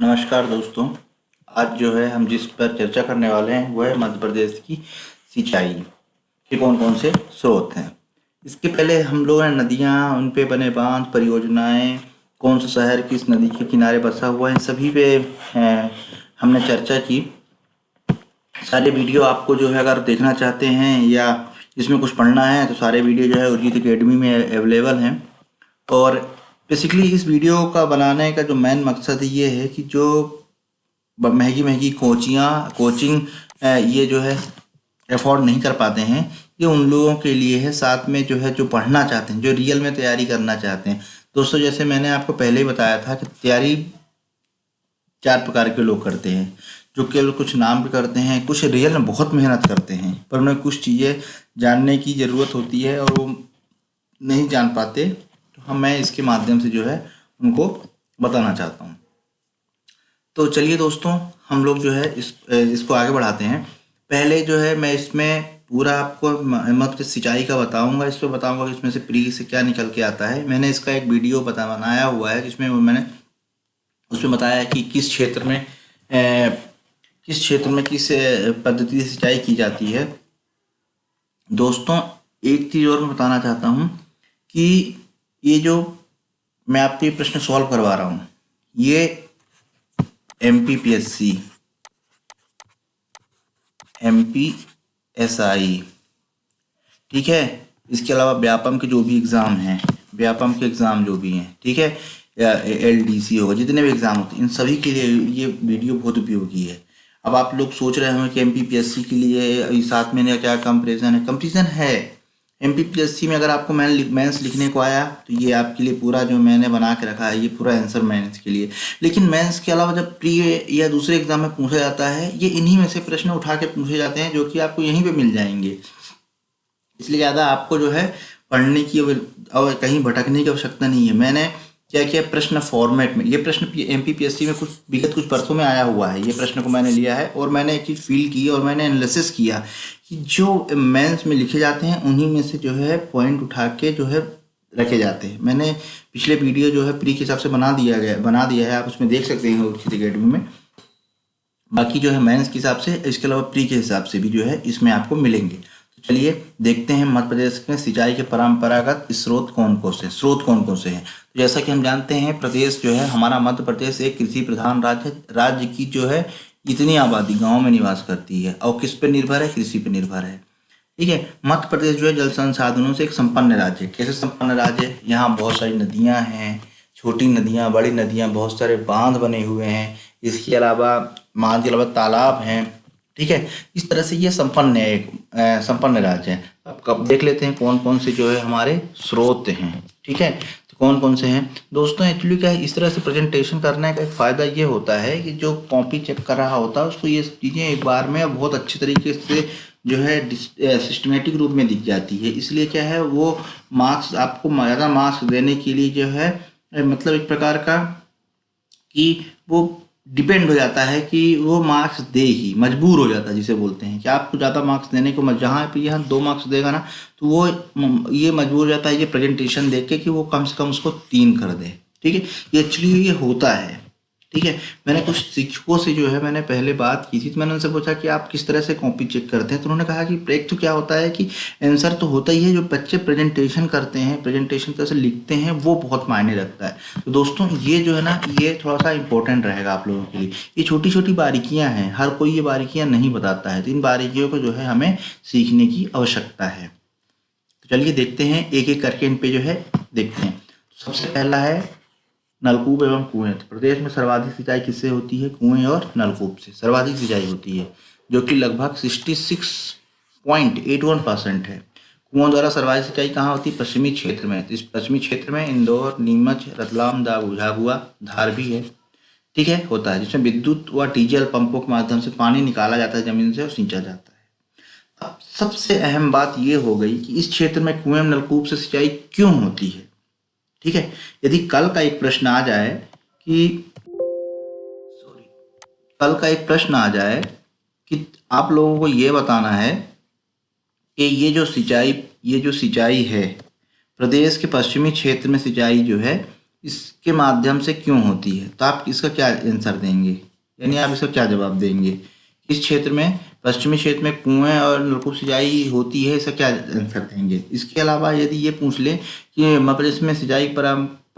नमस्कार दोस्तों। आज जो है हम जिस पर चर्चा करने वाले हैं वह है मध्य प्रदेश की सिंचाई के कौन कौन से स्रोत हैं। इसके पहले हम लोगों ने नदियाँ, उन पे बने बांध, परियोजनाएं, कौन सा शहर किस नदी के किनारे बसा हुआ है, इन सभी पे हमने चर्चा की। सारे वीडियो आपको जो है अगर देखना चाहते हैं या इसमें कुछ पढ़ना है तो सारे वीडियो जो है उर्जित एकेडमी में अवेलेबल हैं। और बेसिकली इस वीडियो का बनाने का जो मेन मकसद ये है कि जो महंगी महंगी कोचिंग ये जो है अफोर्ड नहीं कर पाते हैं, ये उन लोगों के लिए है। साथ में जो है जो पढ़ना चाहते हैं, जो रियल में तैयारी करना चाहते हैं। दोस्तों, जैसे मैंने आपको पहले ही बताया था कि तैयारी 4 प्रकार के लोग करते हैं, जो केवल कुछ नाम पे करते हैं, कुछ रियल में बहुत मेहनत करते हैं, पर उन्हें कुछ चीज़ें जानने की ज़रूरत होती है और वो नहीं जान पाते। तो मैं इसके माध्यम से जो है उनको बताना चाहता हूँ। तो चलिए दोस्तों, हम लोग जो है इसको आगे बढ़ाते हैं। पहले जो है मैं इसमें पूरा आपको मतलब सिंचाई का बताऊंगा। इस पर बताऊंगा कि इसमें से प्री से क्या निकल के आता है। मैंने इसका एक वीडियो बनाया हुआ है जिसमें मैंने उसमें बताया है कि किस क्षेत्र में किस पद्धति से सिंचाई की जाती है। दोस्तों, एक चीज़ और मैं बताना चाहता हूँ कि ये जो मैं आपके प्रश्न सॉल्व करवा रहा हूँ, ये MPPSC, MPSI, ठीक है। इसके अलावा व्यापम के जो भी एग्ज़ाम हैं, व्यापम के एग्ज़ाम जो भी हैं, ठीक है, या LDC होगा, जितने भी एग्ज़ाम होते हैं, इन सभी के लिए ये वीडियो बहुत उपयोगी है। अब आप लोग सोच रहे होंगे कि MPPSC के लिए साथ में क्या कंपैरिजन है। कंपैरिजन है। MPPSC में अगर आपको मेंस लिखने को आया तो ये आपके लिए पूरा जो मैंने बना के रखा है, ये पूरा आंसर मेंस के लिए। लेकिन मेंस के अलावा जब प्री या दूसरे एग्जाम में पूछा जाता है, ये इन्हीं में से प्रश्न उठा के पूछे जाते हैं जो कि आपको यहीं पे मिल जाएंगे। इसलिए ज़्यादा आपको जो है पढ़ने की और कहीं भटकने की आवश्यकता नहीं है। मैंने क्या किया, प्रश्न फॉर्मेट में, ये प्रश्न MPPSC में कुछ वर्षों में आया हुआ है। ये प्रश्न को मैंने लिया है और मैंने एक चीज़ फील की और मैंने एनालिसिस किया कि जो मेंस में लिखे जाते हैं उन्हीं में से जो है पॉइंट उठा के जो है रखे जाते हैं। मैंने पिछले वीडियो जो है प्री के हिसाब से बना दिया है, आप उसमें देख सकते हैं उर्जित एकेडमी में। बाकी जो है मेंस के हिसाब से, इसके अलावा प्री के हिसाब से भी जो है इसमें आपको मिलेंगे। तो चलिए देखते हैं मध्य प्रदेश में सिंचाई के परंपरागत स्रोत कौन कौन से हैं। तो जैसा कि हम जानते हैं, प्रदेश जो है हमारा मध्य प्रदेश एक कृषि प्रधान राज्य की जो है इतनी आबादी गाँव में निवास करती है और किस पर निर्भर है, कृषि पर निर्भर है। ठीक है। मध्य प्रदेश जो है जल संसाधनों से एक संपन्न राज्य है। कैसे संपन्न राज्य है? यहाँ बहुत सारी नदियाँ हैं, छोटी नदियाँ, बड़ी नदियाँ, बहुत सारे बांध बने हुए हैं। इसके अलावा बांध के अलावा तालाब हैं। ठीक है। इस तरह से ये संपन्न है, एक संपन्न राज्य है। अब कब देख लेते हैं कौन कौन से जो है हमारे स्रोत हैं। ठीक है, तो कौन कौन से हैं दोस्तों। एक्चुअली क्या है, इस तरह से प्रेजेंटेशन करने का एक फ़ायदा ये होता है कि जो कॉपी चेक कर रहा होता है उसको ये चीज़ें एक बार में बहुत अच्छी तरीके से जो है सिस्टमेटिक रूप में दिख जाती है। इसलिए क्या है, वो मार्क्स आपको ज़्यादा मार्क्स देने के लिए जो है मतलब एक प्रकार का कि वो डिपेंड हो जाता है कि वो मार्क्स दे ही, मजबूर हो जाता है जिसे बोलते हैं कि आपको ज़्यादा मार्क्स देने को जहाँ पे यहाँ 2 मार्क्स देगा ना, तो वो ये मजबूर हो जाता है ये प्रेजेंटेशन देख के कि वो कम से कम उसको 3 कर दे। ठीक है, ये एक्चुअली ये होता है। ठीक है। मैंने कुछ शिक्षकों से जो है मैंने पहले बात की थी, तो मैंने उनसे पूछा कि आप किस तरह से कॉपी चेक करते हैं। तो उन्होंने कहा कि एक तो क्या होता है कि आंसर तो होता ही है, जो बच्चे प्रेजेंटेशन करते हैं, प्रेजेंटेशन कैसे लिखते हैं, वो बहुत मायने रखता है। तो दोस्तों, ये जो है ना, ये थोड़ा सा इंपॉर्टेंट रहेगा आप लोगों के लिए। ये छोटी छोटी बारीकियाँ हैं, हर कोई ये बारीकियाँ नहीं बताता है, तो इन बारीकियों को जो है हमें सीखने की आवश्यकता है। तो चलिए देखते हैं एक एक करके इन पे जो है देखते हैं। सबसे पहला है नलकूप एवं कुएं। तो प्रदेश में सर्वाधिक सिंचाई किससे होती है? कुएं और नलकूप से सर्वाधिक सिंचाई होती है, जो कि लगभग 66.81% है। कुओं द्वारा सर्वाधिक सिंचाई कहाँ होती है? पश्चिमी क्षेत्र में। तो इस पश्चिमी क्षेत्र में इंदौर, नीमच, रतलाम, झाबुआ, धार भी है। ठीक है, होता है, जिसमें विद्युत व डीजल पंपों के माध्यम से पानी निकाला जाता है जमीन से और सींचा जाता है। अब सबसे अहम बात ये हो गई कि इस क्षेत्र में कुएं नलकूप से सिंचाई क्यों होती है। ठीक है। यदि कल का एक प्रश्न आ जाए कि कल का एक प्रश्न आ जाए कि आप लोगों को ये बताना है कि ये जो सिंचाई है, प्रदेश के पश्चिमी क्षेत्र में सिंचाई जो है इसके माध्यम से क्यों होती है? तो आप इसका क्या आंसर देंगे, यानी आप इसका क्या जवाब देंगे? इस क्षेत्र में, पश्चिमी क्षेत्र में कुएं और नलकूप सिंचाई होती है, इसका क्या आंसर देंगे? इसके अलावा यदि ये पूछ ले कि मध्य प्रदेश में सिंचाई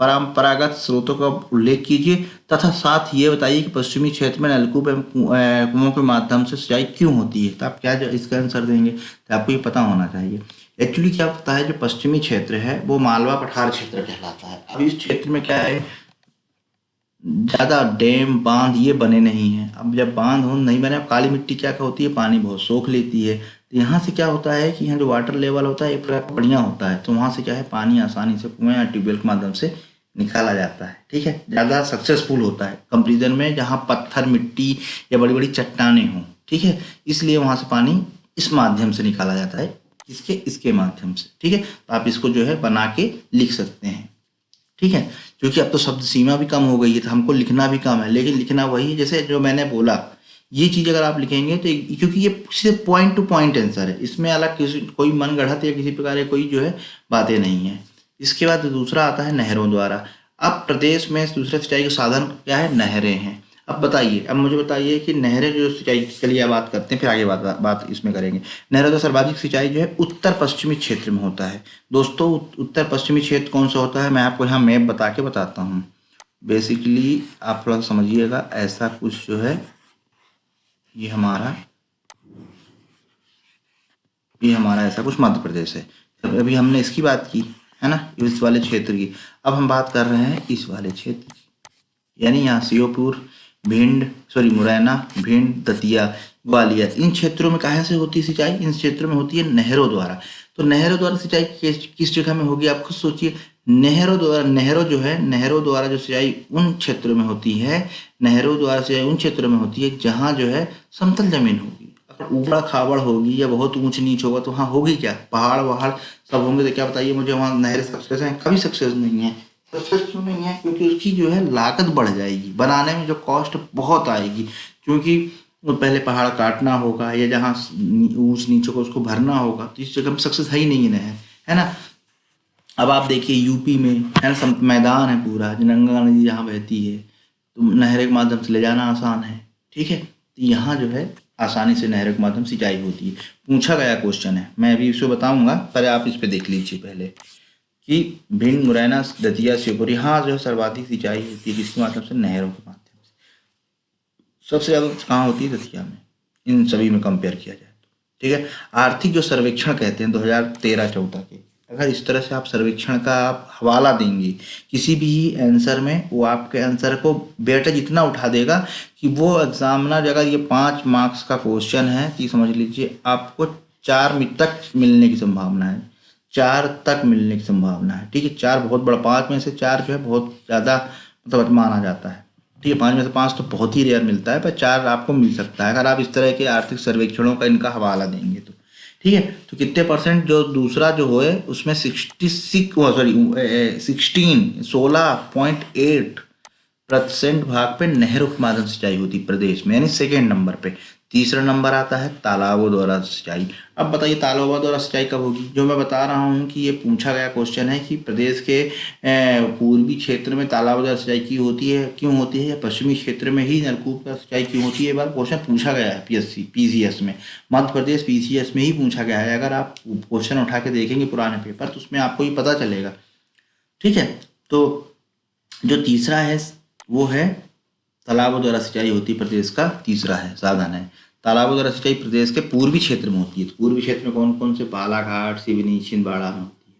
परंपरागत स्रोतों का उल्लेख कीजिए तथा साथ ये बताइए कि पश्चिमी क्षेत्र में नलकूप एवं कुओं के माध्यम से सिंचाई क्यों होती है, तो आप क्या इसका आंसर देंगे? तो आपको ये पता होना चाहिए। एक्चुअली क्या होता है, जो पश्चिमी क्षेत्र है वो मालवा पठार क्षेत्र कहलाता है। अब इस क्षेत्र में क्या है, ज़्यादा डैम बांध ये बने नहीं हैं। अब जब बांध हो नहीं बने, अब काली मिट्टी क्या होती है, पानी बहुत सोख लेती है। तो यहाँ से क्या होता है कि यहाँ जो वाटर लेवल होता है एक प्रकार का बढ़िया होता है, तो वहाँ से क्या है, पानी आसानी से कुएं या ट्यूबवेल के माध्यम से निकाला जाता है। ठीक है, ज़्यादा सक्सेसफुल होता है कंपेरिजन में जहाँ पत्थर मिट्टी या बड़ी बड़ी चट्टानें हों। ठीक है, इसलिए वहाँ से पानी इस माध्यम से निकाला जाता है, इसके माध्यम से। ठीक है, तो आप इसको जो है बना के लिख सकते हैं। ठीक है, क्योंकि अब तो शब्द सीमा भी कम हो गई है, तो हमको लिखना भी कम है, लेकिन लिखना वही है जैसे जो मैंने बोला। ये चीज़ अगर आप लिखेंगे तो क्योंकि ये सिर्फ पॉइंट टू पॉइंट आंसर है, इसमें अलग किसी कोई मन गढ़ंत या किसी प्रकार की कोई जो है बातें नहीं है। इसके बाद दूसरा आता है नहरों द्वारा। अब प्रदेश में दूसरे सिंचाई के साधन क्या है, नहरें हैं। अब बताइए, अब मुझे बताइए कि नहरें जो सिंचाई के लिए बात करते हैं, फिर आगे बात इसमें करेंगे। नहरों का सर्वाधिक सिंचाई जो है उत्तर पश्चिमी क्षेत्र में होता है। दोस्तों, उत्तर पश्चिमी क्षेत्र कौन सा होता है, मैं आपको यहाँ मैप बता के बताता हूँ। बेसिकली आप थोड़ा समझिएगा, ऐसा कुछ जो है ये हमारा ऐसा कुछ मध्य प्रदेश है। अभी हमने इसकी बात की है ना, इस वाले क्षेत्र की। अब हम बात कर रहे हैं इस वाले क्षेत्र की, यानी यहाँ श्योपुर, मुरैना, भिंड, दतिया, ग्वालियर, इन क्षेत्रों में कहाँ से होती है सिंचाई? इन क्षेत्रों में होती है नहरों द्वारा। तो नहरों द्वारा सिंचाई किस जगह में होगी, आप खुद सोचिए। नहरों द्वारा जो सिंचाई उन क्षेत्रों में होती है, नहरों द्वारा सिंचाई उन क्षेत्रों में होती है जहाँ जो है समतल जमीन होगी। अगर ऊबड़ खाबड़ होगी या बहुत ऊंच नीच होगा तो वहाँ होगी क्या, पहाड़ वहाड़ सब होंगे, तो क्या बताइए मुझे वहाँ नहरें सक्सेस हैं? कभी सक्सेस नहीं है। सक्सेस क्यों नहीं है? क्योंकि उसकी जो है लागत बढ़ जाएगी, बनाने में जो कॉस्ट बहुत आएगी, क्योंकि पहले पहाड़ काटना होगा या जहाँ ऊंच नीचे को उसको भरना होगा, तो इस जगह में सक्सेस है ही नहीं है ना। अब आप देखिए यूपी में है ना, मैदान है पूरा, गंगा नदी जहाँ बहती है, तो नहर के माध्यम से ले जाना आसान है। ठीक है, तो यहाँ जो है आसानी से नहर के माध्यम से सिंचाई होती है। पूछा गया क्वेश्चन है, मैं अभी इसको बताऊंगा, पर आप इस पे देख लीजिए पहले कि भिंड, मुरैना, दतिया, श्योपुर, यहाँ जो है सर्वाधिक सिंचाई होती है किसके माध्यम से, नहरों के माध्यम से। सबसे ज़्यादा कहाँ होती है, दतिया में, इन सभी में कंपेयर किया जाए तो। ठीक है, आर्थिक जो सर्वेक्षण कहते हैं 2013-14 के, अगर इस तरह से आप सर्वेक्षण का आप हवाला देंगे किसी भी आंसर में, वो आपके आंसर को बेटा जितना उठा देगा कि वो एग्जामिनर, अगर ये 5 मार्क्स का क्वेश्चन है तो समझ लीजिए आपको 4 तक मिलने की संभावना है, 4 तक मिलने की संभावना है। ठीक है, 4 बहुत बड़ा, 5 में से 4 जो है बहुत ज़्यादा मतलब माना जाता है। ठीक है, 5 में से 5 तो बहुत ही रेयर मिलता है, पर 4 आपको मिल सकता है अगर आप इस तरह के आर्थिक सर्वेक्षणों का इनका हवाला देंगे तो। ठीक है, तो कितने परसेंट जो दूसरा जो है उसमें 16.8% भाग पे नहरों के माध्यम से सिंचाई होती प्रदेश में, यानी सेकेंड नंबर पे। तीसरा नंबर आता है तालाबों द्वारा सिंचाई। अब बताइए तालाबों द्वारा सिंचाई कब होगी? जो मैं बता रहा हूँ कि ये पूछा गया क्वेश्चन है कि प्रदेश के पूर्वी क्षेत्र में तालाबों द्वारा सिंचाई क्यों होती है, या पश्चिमी क्षेत्र में ही नलकूप का सिंचाई क्यों होती है। बार क्वेश्चन पूछा गया है पीसीएस में, मध्य प्रदेश पीसीएस में ही पूछा गया है। अगर आप क्वेश्चन उठा के देखेंगे पुराने पेपर तो उसमें आपको ये पता चलेगा। ठीक है, तो जो तीसरा है वो है तालाबों द्वारा सिंचाई होती प्रदेश का तीसरा है साधन है। तालाबों द्वारा सिंचाई प्रदेश के पूर्वी क्षेत्र में होती है। तो पूर्वी क्षेत्र में कौन कौन से, बालाघाट, सिवनी, छिंदवाड़ा में होती है।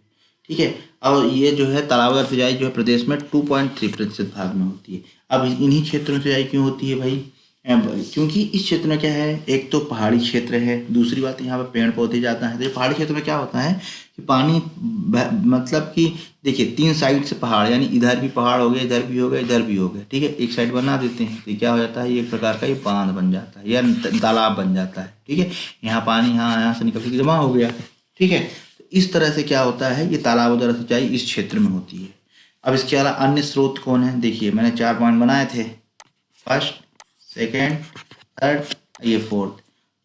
ठीक है, और ये जो है तालाबों द्वारा सिंचाई जो है प्रदेश में 2.3% भाग में होती है। अब इन्हीं क्षेत्रों में सिंचाई क्यों होती है भाई? क्योंकि इस क्षेत्र में क्या है, एक तो पहाड़ी क्षेत्र है, दूसरी बात यहाँ पर पेड़ पौधे ज़्यादा हैं। तो पहाड़ी क्षेत्र में क्या होता है कि पानी मतलब कि देखिए 3 साइड से पहाड़, यानी इधर भी पहाड़ हो गया, इधर भी हो गया, इधर भी हो गया। ठीक है, एक साइड बना देते हैं तो क्या हो जाता है, ये एक प्रकार का ये बांध बन जाता है या तालाब बन जाता है। ठीक है, यहाँ पानी यहाँ से निकल के जमा हो गया। ठीक है, तो इस तरह से क्या होता है, ये तालाबों द्वारा सिंचाई इस क्षेत्र में होती है। अब इसके अलावा अन्य स्रोत कौन है, देखिए मैंने 4 पॉइंट बनाए थे, फर्स्ट, सेकेंड, थर्ड, ये फोर्थ।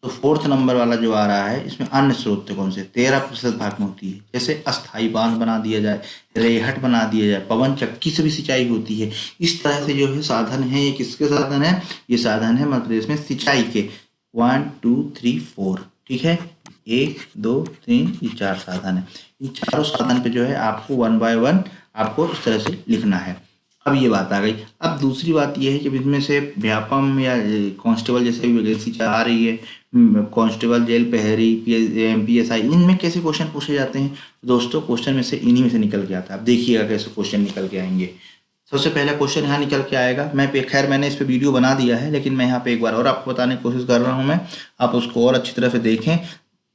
तो 4th नंबर वाला जो आ रहा है इसमें अन्य स्रोत कौन से 13% भाग में होती है। जैसे अस्थाई बांध बना दिया जाए, रेहट बना दिया जाए, पवन चक्की से भी सिंचाई होती है। इस तरह से जो है साधन है, ये किसके साधन है, ये साधन है मध्य प्रदेश में सिंचाई के 1 2 3 4, ठीक है, 1 2 3 ये 4 साधन है। इन चारों साधन पे जो है आपको 1 बाय 1 आपको इस तरह से लिखना है। अब ये बात आ गई। अब दूसरी बात ये है कि इनमें से व्यापम या कांस्टेबल जैसे भी वैकेंसी आ रही है, कांस्टेबल, जेल प्रहरी, PSI, इनमें कैसे क्वेश्चन पूछे जाते हैं दोस्तों? क्वेश्चन में से इन्हीं में से निकल के आता है। आप देखिएगा कैसे क्वेश्चन निकल के आएंगे। सबसे पहला क्वेश्चन यहाँ निकल के आएगा। खैर मैंने इस पर वीडियो बना दिया है, लेकिन मैं यहाँ पे एक बार और आपको बताने की कोशिश कर रहा हूँ मैं, आप उसको और अच्छी तरह से देखें।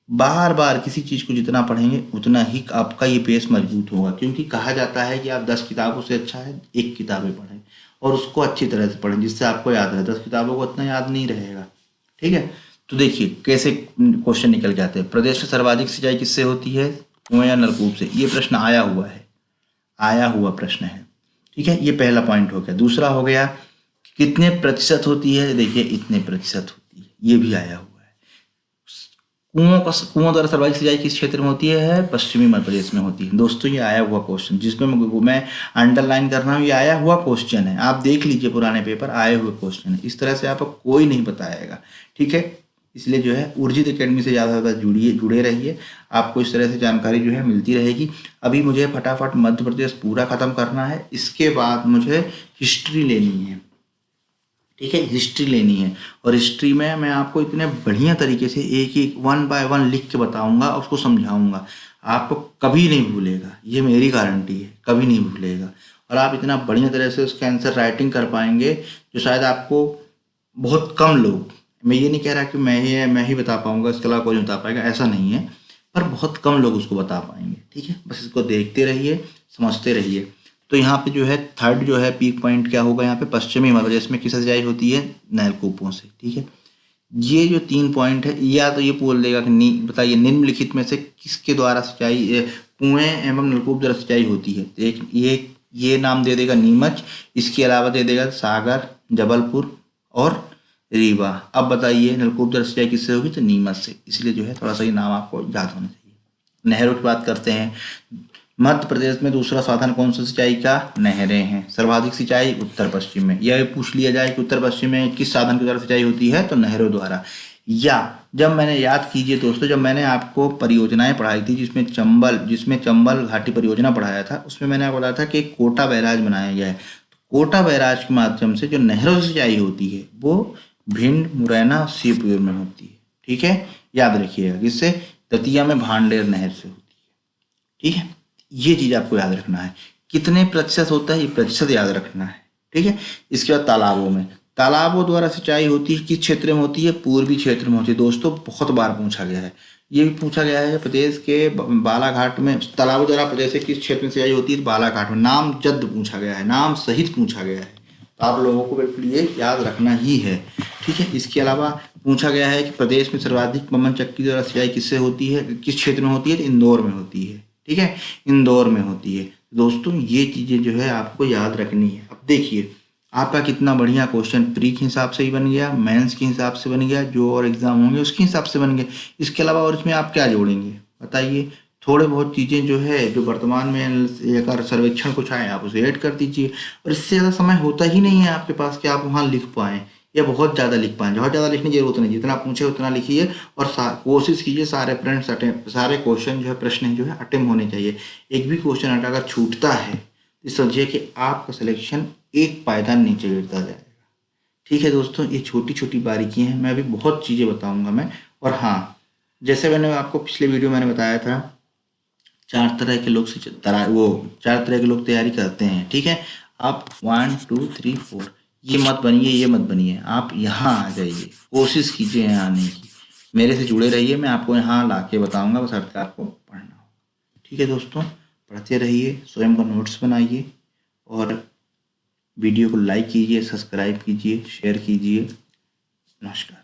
बार बार किसी चीज़ को जितना पढ़ेंगे उतना ही आपका ये बेस मजबूत होगा, क्योंकि कहा जाता है कि आप 10 किताबों से अच्छा है एक किताबें पढ़ें और उसको अच्छी तरह से पढ़ें जिससे आपको याद रहे। 10 किताबों को उतना याद नहीं रहेगा, ठीक है। तो देखिए कैसे क्वेश्चन निकल जाते हैं। प्रदेश में सर्वाधिक सिंचाई किससे होती है? कुएं या नलकूप से। ये प्रश्न आया हुआ है, आया हुआ प्रश्न है, ठीक है। ये पहला पॉइंट हो गया। दूसरा हो गया कितने प्रतिशत होती है? देखिए इतने प्रतिशत होती है, ये भी आया हुआ है। कुओं द्वारा सर्वाधिक सिंचाई किस क्षेत्र में होती है? पश्चिमी मध्य प्रदेश में होती है। दोस्तों ये आया हुआ क्वेश्चन, जिसमें मैं अंडरलाइन कर रहा हूँ, ये आया हुआ क्वेश्चन है। आप देख लीजिए पुराने पेपर, आए हुए क्वेश्चन है। इस तरह से आपको कोई नहीं बताएगा, ठीक है। इसलिए जो है उर्जित एकेडमी से ज़्यादा ज़्यादा जुड़े रहिए, आपको इस तरह से जानकारी जो है मिलती रहेगी। अभी मुझे फटाफट मध्य प्रदेश पूरा ख़त्म करना है, इसके बाद मुझे हिस्ट्री लेनी है, ठीक है, हिस्ट्री लेनी है। और हिस्ट्री में मैं आपको इतने बढ़िया तरीके से एक एक 1 बाय 1 लिख के बताऊंगा, उसको समझाऊंगा, आपको कभी नहीं भूलेगा, ये मेरी गारंटी है, कभी नहीं भूलेगा। और आप इतना बढ़िया तरह से उसका आंसर राइटिंग कर पाएंगे जो शायद आपको बहुत कम लोग, मैं ये नहीं कह रहा कि मैं ही बता पाऊंगा, इसके अलावा कोई नहीं बता पाएगा, ऐसा नहीं है, पर बहुत कम लोग उसको बता पाएंगे, ठीक है। बस इसको देखते रहिए, समझते रहिए। तो यहाँ पे जो है थर्ड जो है पीक पॉइंट क्या होगा? यहाँ पे पश्चिमी मध्य प्रदेश में किससे सिंचाई होती है? नलकूपों से, ठीक है। ये जो 3 पॉइंट है, या तो ये बोल देगा कि बताइए निम्नलिखित में से किसके द्वारा सिंचाई, कुएं एवं नलकूप द्वारा सिंचाई होती है? एक ये नाम दे देगा नीमच, इसके अलावा दे देगा सागर, जबलपुर और रीवा। अब बताइए नलकूप द्वारा सिंचाई किससे होगी? तो नीमच से। इसलिए जो है थोड़ा सा ये नाम आपको याद होना चाहिए। नहरों की बात करते हैं। मध्य प्रदेश में दूसरा साधन कौन सा सिंचाई का? नहरें हैं। सर्वाधिक सिंचाई उत्तर पश्चिम में। यह पूछ लिया जाए कि उत्तर पश्चिम में किस साधन के द्वारा सिंचाई होती है? तो नहरों द्वारा। या जब मैंने, याद कीजिए दोस्तों, जब मैंने आपको परियोजनाएं पढ़ाई थी, जिसमें चंबल घाटी परियोजना पढ़ाया था, उसमें मैंने आपको बताया था कि कोटा बैराज बनाया गया है। तो कोटा बैराज के माध्यम से जो नहरों से सिंचाई होती है वो भिंड, मुरैना, शिवपुर में होती है, ठीक है। याद रखिएगा किससे? दतिया में भांडेर नहर से होती है, ठीक है। ये चीज आपको याद रखना है। कितने प्रतिशत होता है, ये प्रतिशत याद रखना है, ठीक है। इसके बाद तालाबों में, तालाबों द्वारा सिंचाई होती है किस क्षेत्र में होती है? पूर्वी क्षेत्र में होती है। दोस्तों बहुत बार पूछा गया है, ये भी पूछा गया है प्रदेश के बालाघाट में तालाबों द्वारा प्रदेश के किस क्षेत्र में सिंचाई होती है? बालाघाट में। नाम जद पूछा गया है, नाम सहित पूछा गया है, तो आप लोगों को बिल्कुल ये याद रखना ही है, ठीक है। इसके अलावा पूछा गया है कि प्रदेश में सर्वाधिक पवन चक्की द्वारा सिंचाई किससे होती है, किस क्षेत्र में होती है? तो इंदौर में होती है, ठीक है, इंदौर में होती है। दोस्तों ये चीज़ें जो है आपको याद रखनी है। अब देखिए आपका कितना बढ़िया क्वेश्चन प्री के हिसाब से ही बन गया, मेंस के हिसाब से बन गया, जो और एग्जाम होंगे उसके हिसाब से बन गया। इसके अलावा और इसमें आप क्या जोड़ेंगे बताइए? थोड़े बहुत चीज़ें जो है जो वर्तमान में अगर सर्वेक्षण कुछ आए आप उसे ऐड कर दीजिए। और इससे ज़्यादा समय होता ही नहीं है आपके पास कि आप वहाँ लिख पाएँ या बहुत ज़्यादा लिख पाएँ। बहुत ज़्यादा लिखने की जरूरत नहीं, जितना पूछे उतना लिखिए और कोशिश कीजिए सारे क्वेश्चन जो है, प्रश्न जो है अटेम्प्ट होने चाहिए। एक भी क्वेश्चन अगर छूटता है तो समझिए कि आपका सिलेक्शन एक पायदान नीचे गिरता जाएगा, ठीक है दोस्तों। ये छोटी छोटी बारीकियां हैं, मैं अभी बहुत चीज़ें बताऊंगा मैं। और हाँ, जैसे मैंने आपको पिछले वीडियो मैंने बताया था, 4 तरह के लोग 4 तरह के लोग तैयारी करते हैं, ठीक है। आप 1 2 3 4 ये मत बनिए, ये मत बनिए, आप यहाँ आ जाइए, कोशिश कीजिए यहाँ आने की, मेरे से जुड़े रहिए, मैं आपको यहाँ ला के बताऊँगा, बस अर्थ आपको पढ़ना होगा, ठीक है दोस्तों। पढ़ते रहिए, स्वयं का नोट्स बनाइए और वीडियो को लाइक कीजिए, सब्सक्राइब कीजिए, शेयर कीजिए। नमस्कार।